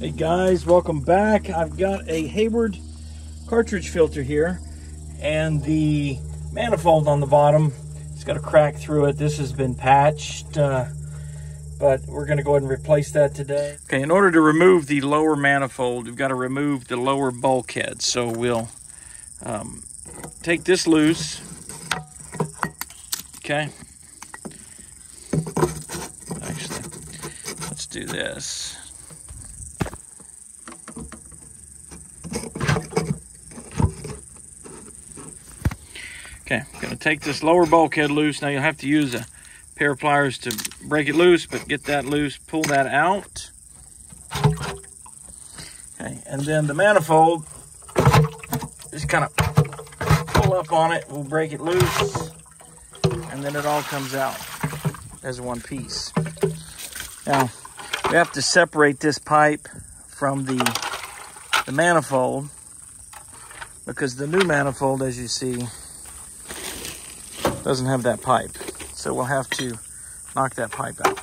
Hey guys, welcome back. I've got a Hayward cartridge filter here, and the manifold on the bottom, it's got a crack through it. This has been patched, but we're going to go ahead and replace that today. Okay, in order to remove the lower manifold, we've got to remove the lower bulkhead. So we'll take this loose. Okay. Actually, let's do this. Okay, I'm going to take this lower bulkhead loose. Now you'll have to use a pair of pliers to break it loose, but get that loose, pull that out. Okay, and then the manifold, just kind of pull up on it, we'll break it loose, and then it all comes out as one piece. Now, we have to separate this pipe from the manifold, because the new manifold, as you see, doesn't have that pipe. So we'll have to knock that pipe out.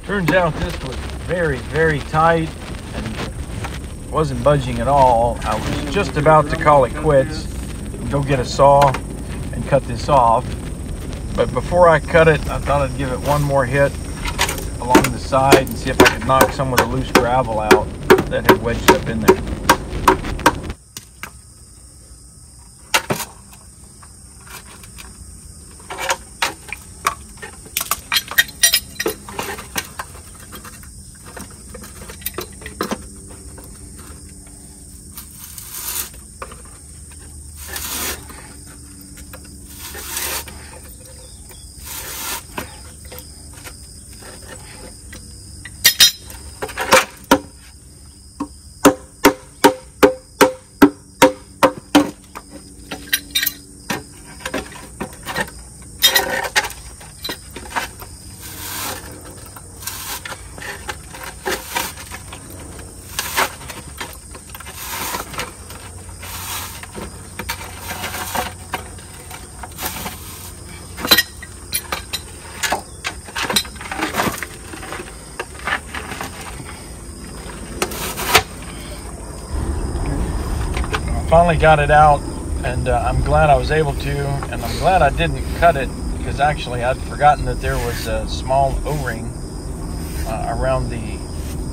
Turns out this was very, very tight and wasn't budging at all. I was just about to call it quits and go get a saw and cut this off. But before I cut it, I thought I'd give it one more hit along the side and see if I could knock some of the loose gravel out that had wedged up in there. Finally got it out, and I'm glad I was able to, and I'm glad I didn't cut it, because actually I'd forgotten that there was a small O-ring around the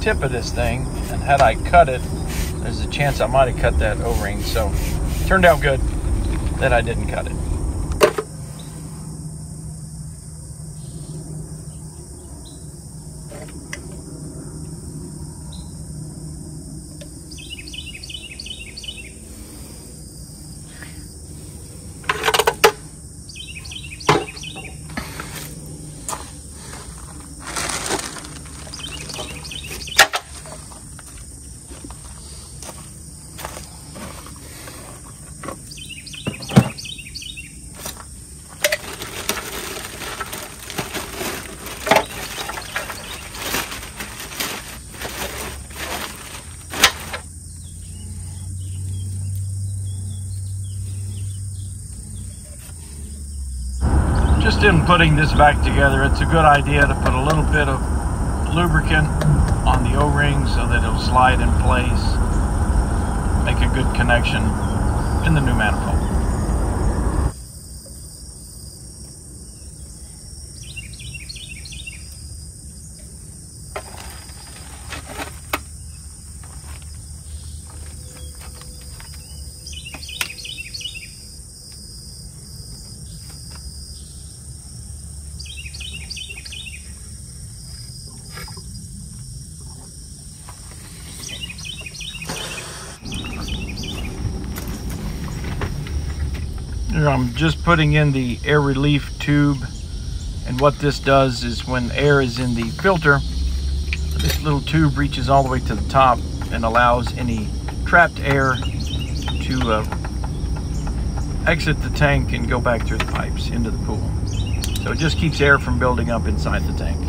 tip of this thing, and had I cut it, there's a chance I might have cut that O-ring. So it turned out good that I didn't cut it. Just in putting this back together, it's a good idea to put a little bit of lubricant on the O-ring so that it'll slide in place, make a good connection in the new manifold. I'm just putting in the air relief tube, and what this does is when air is in the filter, this little tube reaches all the way to the top and allows any trapped air to exit the tank and go back through the pipes into the pool. So it just keeps air from building up inside the tank.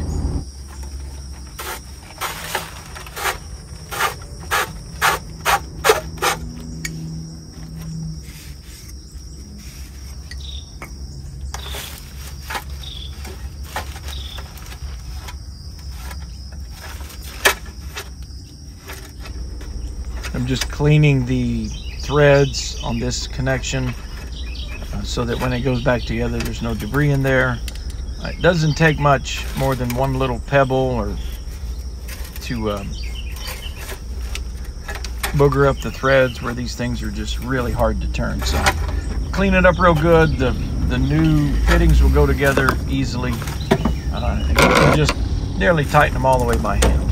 I'm just cleaning the threads on this connection so that when it goes back together there's no debris in there. It doesn't take much more than one little pebble or to booger up the threads where these things are just really hard to turn. So clean it up real good. The new fittings will go together easily. And you can just nearly tighten them all the way by hand.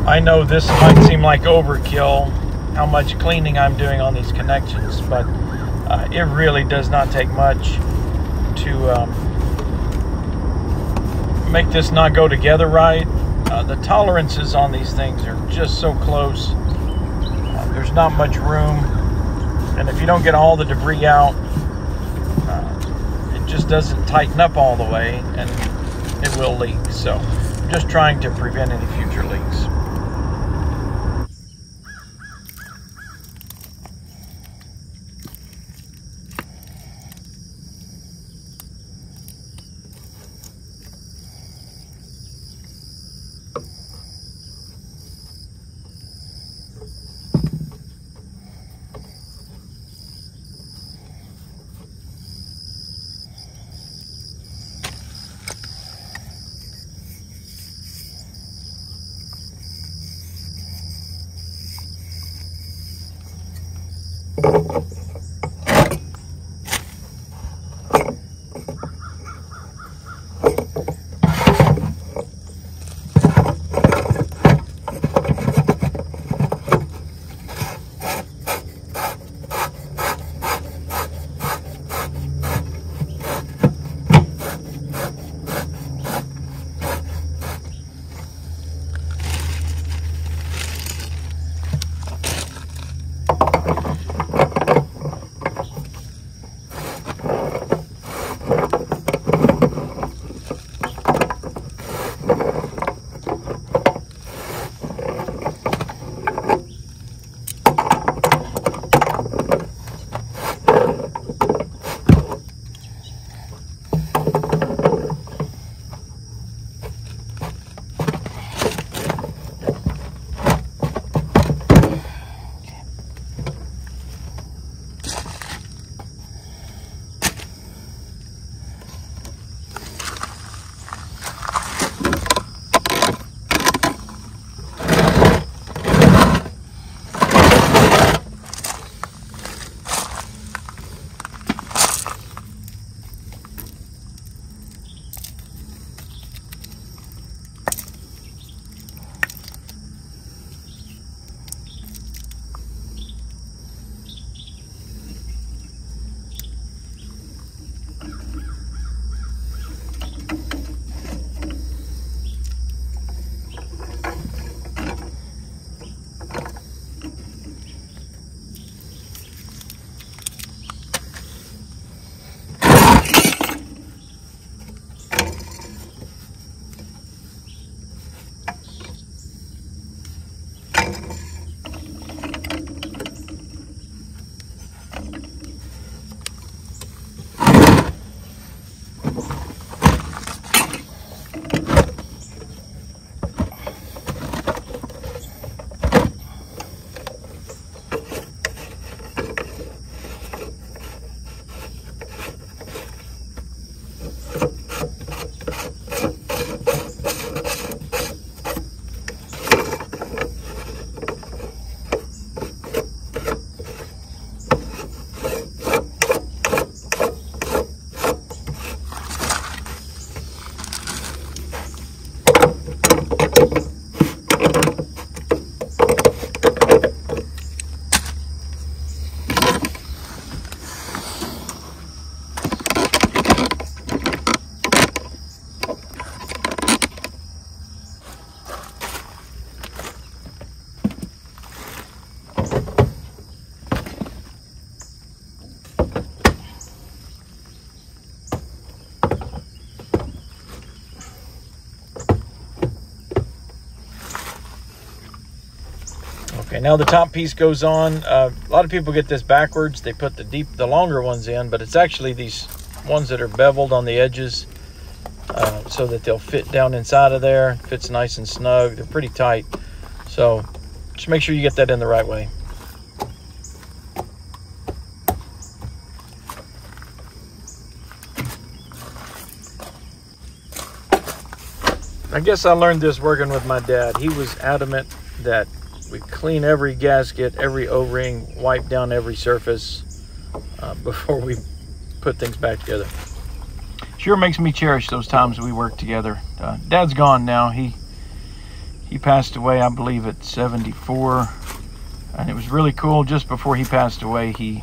I know this might seem like overkill, how much cleaning I'm doing on these connections, but it really does not take much to make this not go together right. The tolerances on these things are just so close. There's not much room, and if you don't get all the debris out, it just doesn't tighten up all the way and it will leak. So I'm just trying to prevent any future leaks. Now the top piece goes on. A lot of people get this backwards. They put the longer ones in, but it's actually these ones that are beveled on the edges so that they'll fit down inside of there. It fits nice and snug. They're pretty tight. So just make sure you get that in the right way. I guess I learned this working with my dad. He was adamant that we clean every gasket, every O-ring, wipe down every surface before we put things back together. Sure makes me cherish those times we worked together. Dad's gone now. He passed away, I believe, at 74. And it was really cool. Just before he passed away, he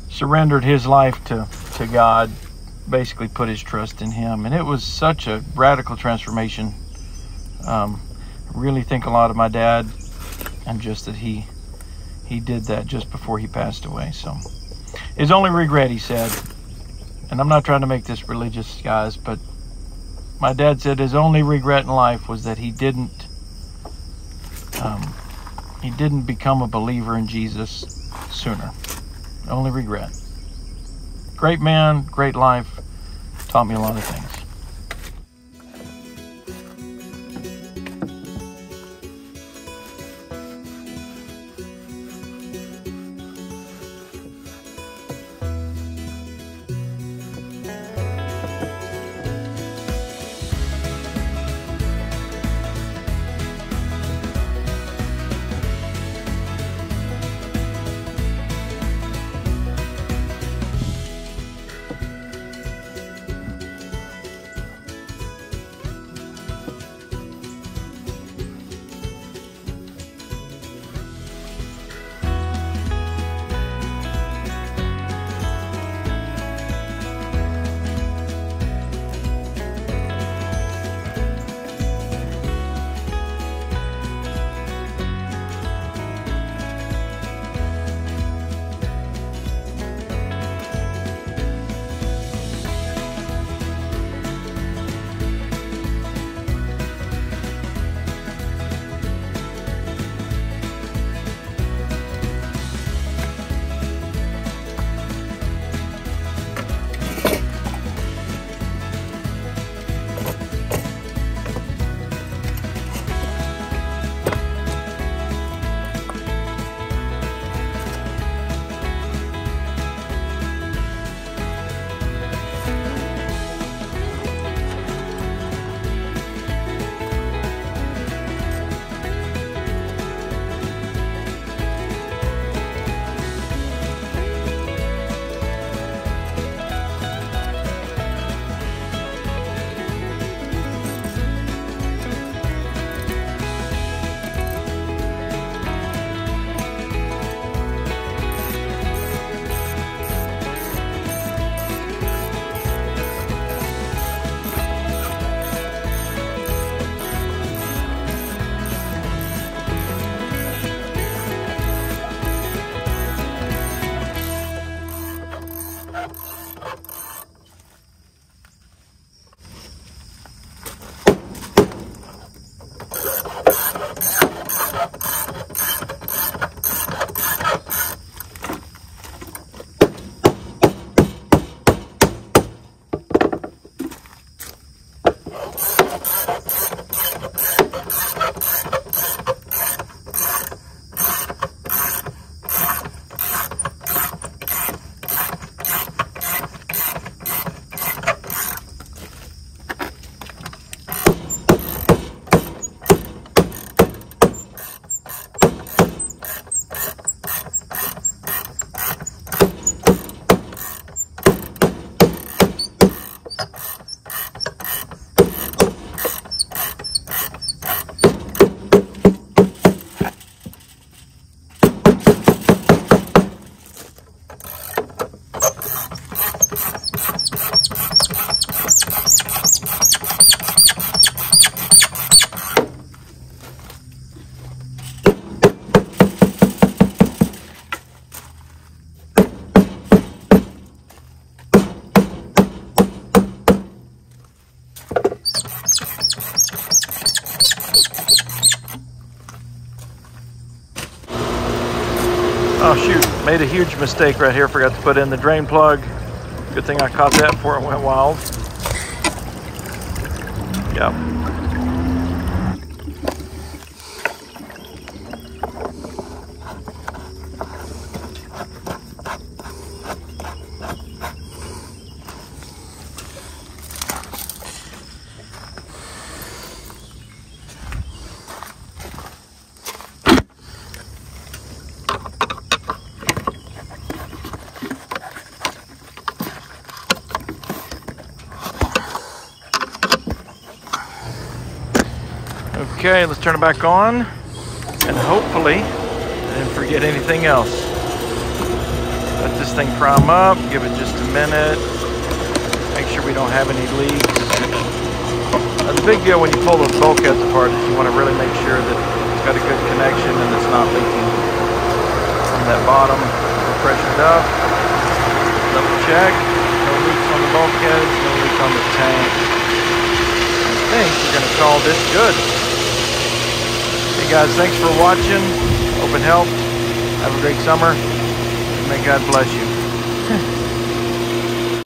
surrendered his life to God. Basically put his trust in him, and it was such a radical transformation. I really think a lot of my dad, and just that he did that just before he passed away. So his only regret, he said, and I'm not trying to make this religious, guys, but my dad said his only regret in life was that he didn't become a believer in Jesus sooner. Only regret. Great man, great life, taught me a lot of things. Oh shoot, made a huge mistake right here. Forgot to put in the drain plug. Good thing I caught that before it went wild. Yep. Okay, let's turn it back on, and hopefully I didn't forget anything else. Let this thing prime up, give it just a minute, make sure we don't have any leaks. Now, the big deal when you pull those bulkheads apart is you want to really make sure that it's got a good connection and it's not leaking from that bottom. Pressured up, double check, no leaks on the bulkheads, no leaks on the tank. I think we're going to call this good. Hey guys, thanks for watching. Hope it helped. Have a great summer. May God bless you.